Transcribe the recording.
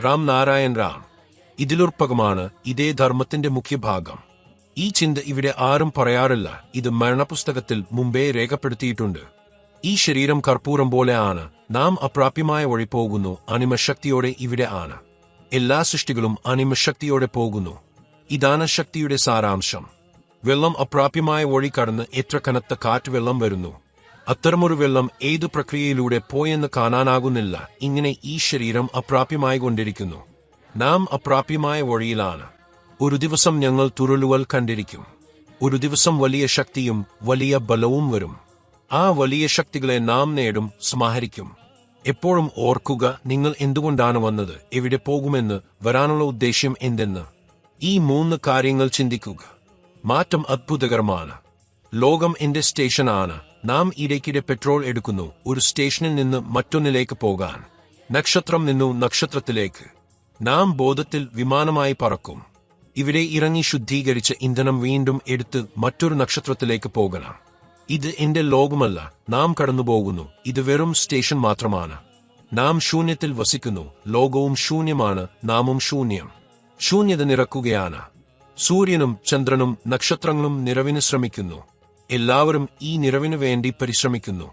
റാം നാരായൺ റാം. ഇതിലുർപ്പകമാണ് ഇതേ ധർമ്മത്തിന്റെ മുഖ്യഭാഗം. ഈ ചിന്ത ഇവിടെ ആരും പറയാറില്ല. ഇത് മരണപുസ്തകത്തിൽ മുമ്പേ രേഖപ്പെടുത്തിയിട്ടുണ്ട്. ഈ ശരീരം കർപ്പൂരം പോലെയാണ്. നാം അപ്രാപ്യമായ വഴി പോകുന്നു. അനിമശക്തിയോടെ ഇവിടെ ആണ്. എല്ലാ സൃഷ്ടികളും അനിമശക്തിയോടെ പോകുന്നു. ഇതാണ് ശക്തിയുടെ സാരാംശം. വെള്ളം അപ്രാപ്യമായ വഴി കടന്ന് എത്ര കനത്ത കാറ്റ് വെള്ളം വരുന്നു. അത്തരമൊരു വെള്ളം ഏതു പ്രക്രിയയിലൂടെ പോയെന്ന് കാണാനാകുന്നില്ല. ഇങ്ങനെ ഈ ശരീരം അപ്രാപ്യമായിക്കൊണ്ടിരിക്കുന്നു. നാം അപ്രാപ്യമായ വഴിയിലാണ്. ഒരു ദിവസം ഞങ്ങൾ തുരുളുകൾ കണ്ടിരിക്കും. ഒരു ദിവസം വലിയ ശക്തിയും വലിയ ബലവും വരും. ആ വലിയ ശക്തികളെ നാം നേടും, സമാഹരിക്കും. എപ്പോഴും ഓർക്കുക, നിങ്ങൾ എന്തുകൊണ്ടാണ് വന്നത്, എവിടെ പോകുമെന്ന്, വരാനുള്ള ഉദ്ദേശ്യം എന്തെന്ന്. ഈ 3 കാര്യങ്ങൾ ചിന്തിക്കുക. മാറ്റം അത്ഭുതകരമാണ്. ലോകം എന്റെ സ്റ്റേഷനാണ്. നാം ഇടയ്ക്കിടെ പെട്രോൾ എടുക്കുന്നു, ഒരു സ്റ്റേഷനിൽ നിന്ന് മറ്റൊന്നിലേക്ക് പോകാൻ. നക്ഷത്രം നിന്നു നക്ഷത്രത്തിലേക്ക്. നാം ബോധത്തിൽ വിമാനമായി പറക്കും. ഇവിടെ ഇറങ്ങി ശുദ്ധീകരിച്ച ഇന്ധനം വീണ്ടും എടുത്ത് മറ്റൊരു നക്ഷത്രത്തിലേക്ക് പോകണം. ഇത് എന്റെ ലോകമല്ല. നാം കടന്നുപോകുന്നു. ഇത് വെറും സ്റ്റേഷൻ മാത്രമാണ്. നാം ശൂന്യത്തിൽ വസിക്കുന്നു. ലോകവും ശൂന്യമാണ്, നാമും ശൂന്യം. ശൂന്യത നിറക്കുകയാണ്. സൂര്യനും ചന്ദ്രനും നക്ഷത്രങ്ങളും നിറവിന് ശ്രമിക്കുന്നു. എല്ലാവരും ഈ നിറവിനു വേണ്ടി പരിശ്രമിക്കുന്നു.